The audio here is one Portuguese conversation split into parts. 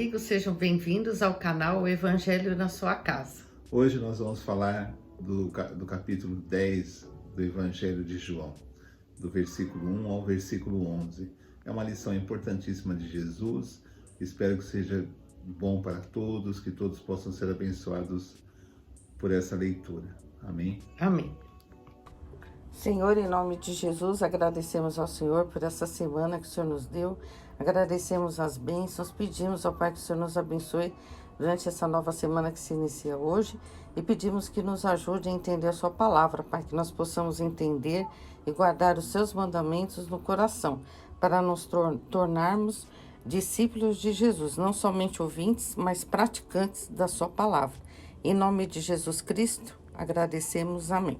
Amigos, sejam bem-vindos ao canal O Evangelho na Sua Casa. Hoje nós vamos falar do capítulo 10 do Evangelho de João, do versículo 1 ao versículo 11. É uma lição importantíssima de Jesus. Espero que seja bom para todos, que todos possam ser abençoados por essa leitura. Amém? Amém. Senhor, em nome de Jesus, agradecemos ao Senhor por essa semana que o Senhor nos deu. Agradecemos as bênçãos, pedimos ao Pai que o Senhor nos abençoe durante essa nova semana que se inicia hoje e pedimos que nos ajude a entender a sua palavra, Pai, que nós possamos entender e guardar os seus mandamentos no coração, para nos tornarmos discípulos de Jesus, não somente ouvintes, mas praticantes da sua palavra. Em nome de Jesus Cristo, agradecemos. Amém.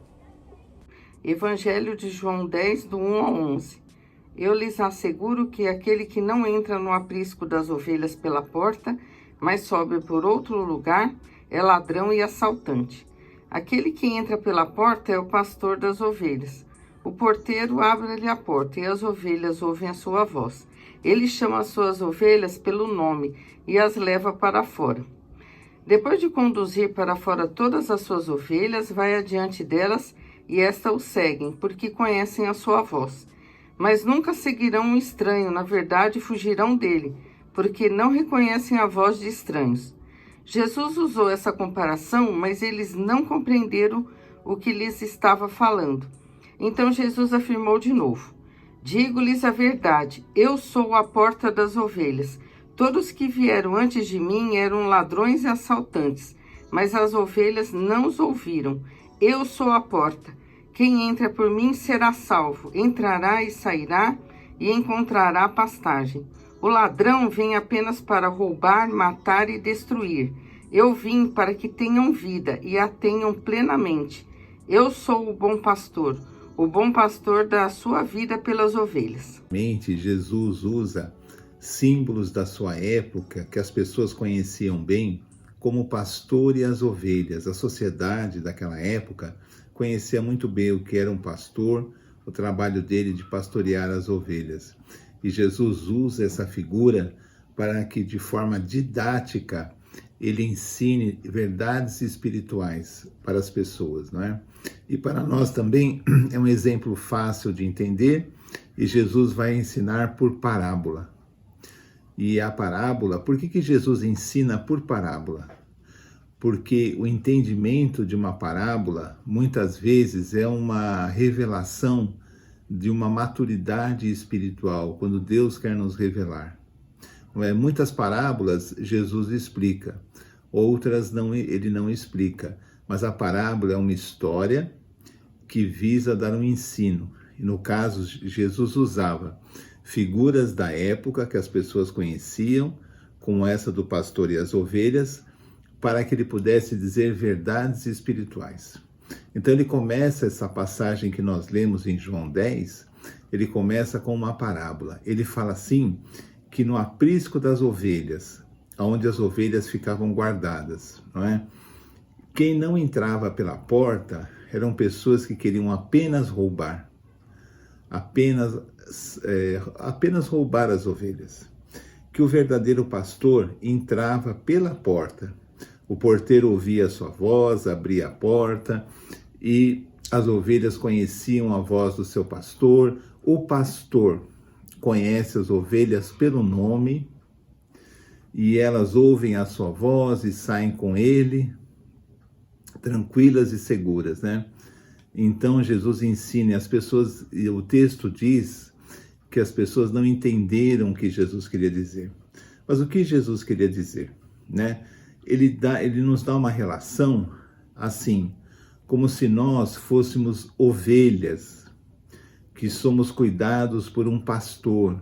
Evangelho de João 10, do 1 ao 11. Eu lhes asseguro que aquele que não entra no aprisco das ovelhas pela porta, mas sobe por outro lugar, é ladrão e assaltante. Aquele que entra pela porta é o pastor das ovelhas. O porteiro abre-lhe a porta e as ovelhas ouvem a sua voz. Ele chama as suas ovelhas pelo nome e as leva para fora. Depois de conduzir para fora todas as suas ovelhas, vai adiante delas e estas o seguem, porque conhecem a sua voz. Mas nunca seguirão um estranho, na verdade fugirão dele, porque não reconhecem a voz de estranhos. Jesus usou essa comparação, mas eles não compreenderam o que lhes estava falando. Então Jesus afirmou de novo: digo-lhes a verdade, eu sou a porta das ovelhas. Todos que vieram antes de mim eram ladrões e assaltantes, mas as ovelhas não os ouviram. Eu sou a porta. Quem entra por mim será salvo, entrará e sairá e encontrará pastagem. O ladrão vem apenas para roubar, matar e destruir. Eu vim para que tenham vida e a tenham plenamente. Eu sou o bom pastor. O bom pastor dá a sua vida pelas ovelhas. Jesus usa símbolos da sua época que as pessoas conheciam bem, como o pastor e as ovelhas. A sociedade daquela época conhecia muito bem o que era um pastor, o trabalho dele de pastorear as ovelhas. E Jesus usa essa figura para que, de forma didática, ele ensine verdades espirituais para as pessoas, não é? E para nós também é um exemplo fácil de entender, e Jesus vai ensinar por parábola. E a parábola, por que Jesus ensina por parábola? Porque o entendimento de uma parábola, muitas vezes, é uma revelação de uma maturidade espiritual, quando Deus quer nos revelar. Muitas parábolas Jesus explica, outras ele não explica, mas a parábola é uma história que visa dar um ensino. E no caso, Jesus usava figuras da época que as pessoas conheciam, como essa do pastor e as ovelhas, para que ele pudesse dizer verdades espirituais. Então ele começa essa passagem que nós lemos em João 10, ele começa com uma parábola. Ele fala assim, que no aprisco das ovelhas, onde as ovelhas ficavam guardadas, não é? Quem não entrava pela porta eram pessoas que queriam apenas roubar, apenas roubar as ovelhas. Que o verdadeiro pastor entrava pela porta. O porteiro ouvia a sua voz, abria a porta e as ovelhas conheciam a voz do seu pastor. O pastor conhece as ovelhas pelo nome e elas ouvem a sua voz e saem com ele, tranquilas e seguras, né? Então Jesus ensina as pessoas, e o texto diz que as pessoas não entenderam o que Jesus queria dizer. Mas o que Jesus queria dizer, né? Ele nos dá uma relação assim, como se nós fôssemos ovelhas, que somos cuidados por um pastor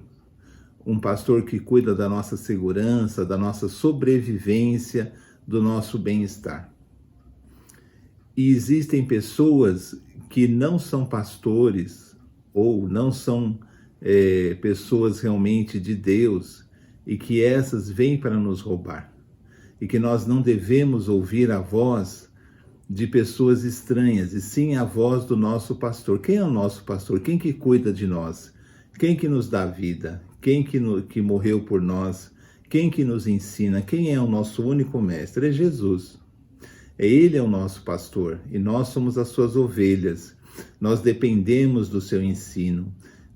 que cuida da nossa segurança, da nossa sobrevivência, do nosso bem-estar. E existem pessoas que não são pastores ou não são pessoas realmente de Deus e que essas vêm para nos roubar. E que nós não devemos ouvir a voz de pessoas estranhas, e sim a voz do nosso pastor. Quem é o nosso pastor? Quem que cuida de nós? Quem que nos dá vida? Quem que morreu por nós? Quem que nos ensina? Quem é o nosso único mestre? É Jesus. Ele é o nosso pastor e nós somos as suas ovelhas. Nós dependemos do seu ensino.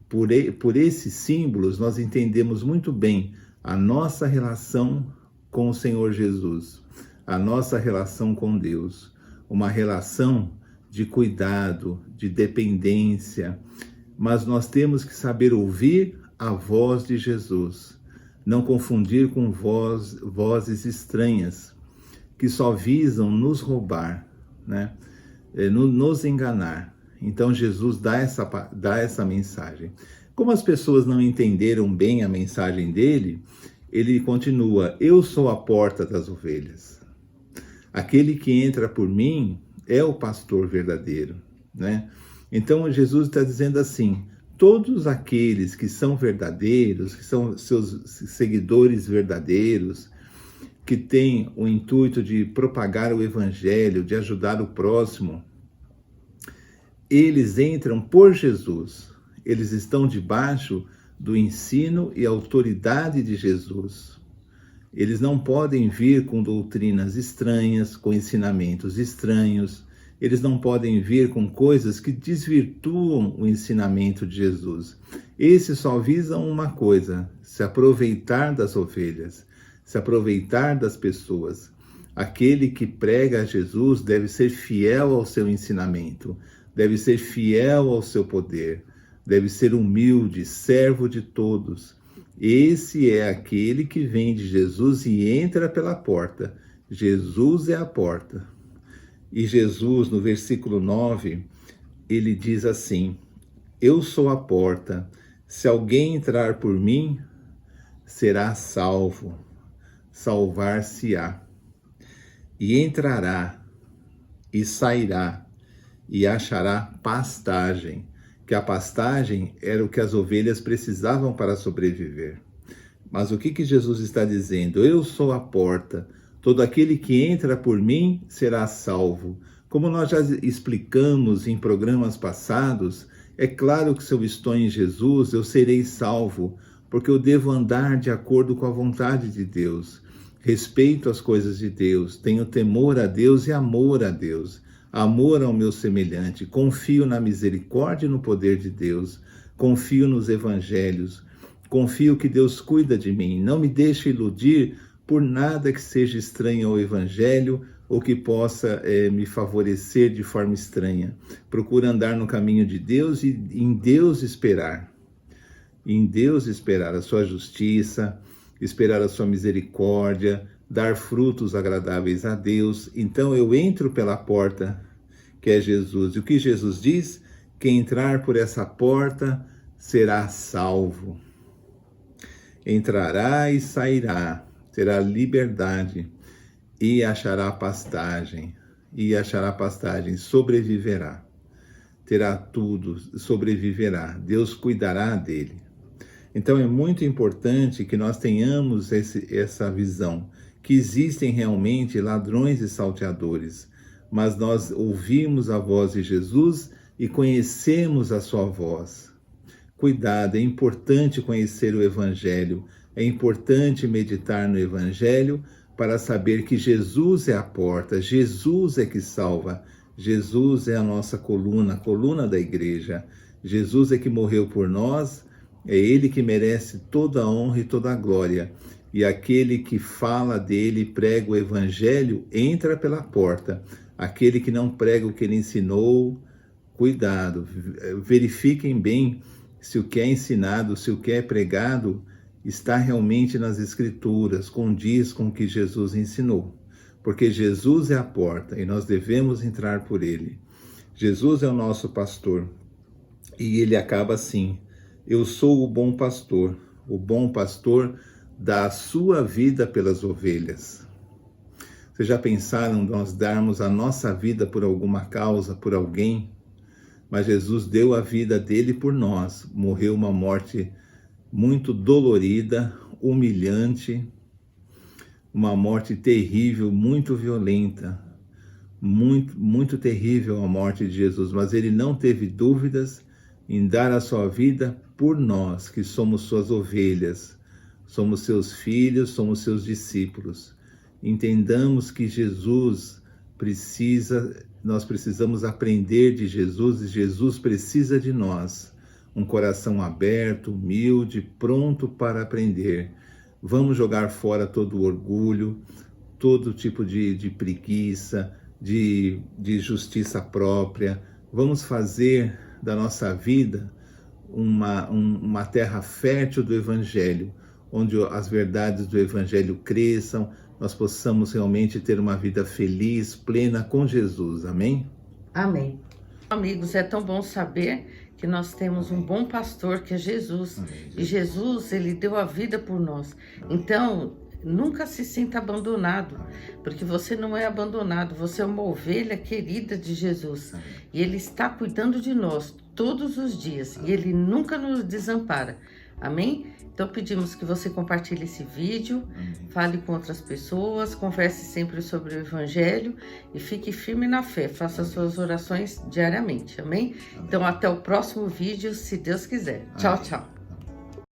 Por esses símbolos, nós entendemos muito bem a nossa relação com o Senhor Jesus, a nossa relação com Deus, uma relação de cuidado, de dependência, mas nós temos que saber ouvir a voz de Jesus, não confundir com vozes estranhas, que só visam nos roubar, né? Nos enganar. Então Jesus dá essa mensagem. Como as pessoas não entenderam bem a mensagem dele, ele continua: eu sou a porta das ovelhas. Aquele que entra por mim é o pastor verdadeiro, né? Então Jesus está dizendo assim: todos aqueles que são verdadeiros, que são seus seguidores verdadeiros, que têm o intuito de propagar o evangelho, de ajudar o próximo, eles entram por Jesus. Eles estão debaixo do ensino e autoridade de Jesus. Eles não podem vir com doutrinas estranhas, com ensinamentos estranhos. Eles não podem vir com coisas que desvirtuam o ensinamento de Jesus. Esses só visam uma coisa: se aproveitar das ovelhas, se aproveitar das pessoas. Aquele que prega a Jesus deve ser fiel ao seu ensinamento, deve ser fiel ao seu poder, deve ser humilde, servo de todos. Esse é aquele que vem de Jesus e entra pela porta. Jesus é a porta. E Jesus, no versículo 9, ele diz assim: eu sou a porta, se alguém entrar por mim, será salvo, salvar-se-á, e entrará, e sairá, e achará pastagem, que a pastagem era o que as ovelhas precisavam para sobreviver. Mas o que Jesus está dizendo? Eu sou a porta, todo aquele que entra por mim será salvo. Como nós já explicamos em programas passados, é claro que se eu estou em Jesus, eu serei salvo, porque eu devo andar de acordo com a vontade de Deus. Respeito as coisas de Deus, tenho temor a Deus e amor a Deus. Amor ao meu semelhante, confio na misericórdia e no poder de Deus, confio nos evangelhos, confio que Deus cuida de mim, não me deixe iludir por nada que seja estranho ao evangelho ou que possa me favorecer de forma estranha. Procuro andar no caminho de Deus e em Deus esperar. Em Deus esperar a sua justiça, esperar a sua misericórdia, dar frutos agradáveis a Deus. Então eu entro pela porta, que é Jesus. E o que Jesus diz? Quem entrar por essa porta será salvo. Entrará e sairá, terá liberdade e achará pastagem. Sobreviverá. Terá tudo, sobreviverá. Deus cuidará dele. Então é muito importante que nós tenhamos essa visão, que existem realmente ladrões e salteadores, mas nós ouvimos a voz de Jesus e conhecemos a sua voz. Cuidado, é importante conhecer o Evangelho, é importante meditar no Evangelho para saber que Jesus é a porta, Jesus é que salva, Jesus é a nossa coluna, a coluna da igreja. Jesus é que morreu por nós, é Ele que merece toda a honra e toda a glória. E aquele que fala dele, prega o Evangelho, entra pela porta. Aquele que não prega o que ele ensinou, cuidado, verifiquem bem se o que é ensinado, se o que é pregado está realmente nas Escrituras, condiz com o que Jesus ensinou. Porque Jesus é a porta e nós devemos entrar por ele. Jesus é o nosso pastor e ele acaba assim: eu sou o bom pastor. O bom pastor dá a sua vida pelas ovelhas. Vocês já pensaram nós darmos a nossa vida por alguma causa, por alguém? Mas Jesus deu a vida dele por nós, morreu uma morte muito dolorida, humilhante, uma morte terrível, muito violenta, muito terrível a morte de Jesus, mas ele não teve dúvidas em dar a sua vida por nós, que somos suas ovelhas, Somos seus filhos, somos seus discípulos. Entendamos que nós precisamos aprender de Jesus e Jesus precisa de nós. Um coração aberto, humilde, pronto para aprender. Vamos jogar fora todo o orgulho, todo tipo de preguiça, de justiça própria. Vamos fazer da nossa vida uma terra fértil do Evangelho, onde as verdades do Evangelho cresçam, nós possamos realmente ter uma vida feliz, plena com Jesus. Amém? Amém. Amigos, é tão bom saber que nós temos um bom pastor que é Jesus. Amém. E Jesus, ele deu a vida por nós. Então, nunca se sinta abandonado, porque você não é abandonado, você é uma ovelha querida de Jesus. Amém. E ele está cuidando de nós todos os dias. E ele nunca nos desampara. Amém? Então pedimos que você compartilhe esse vídeo, fale com outras pessoas, converse sempre sobre o Evangelho e fique firme na fé. Faça suas orações diariamente. Amém? Então até o próximo vídeo, se Deus quiser. Tchau, tchau.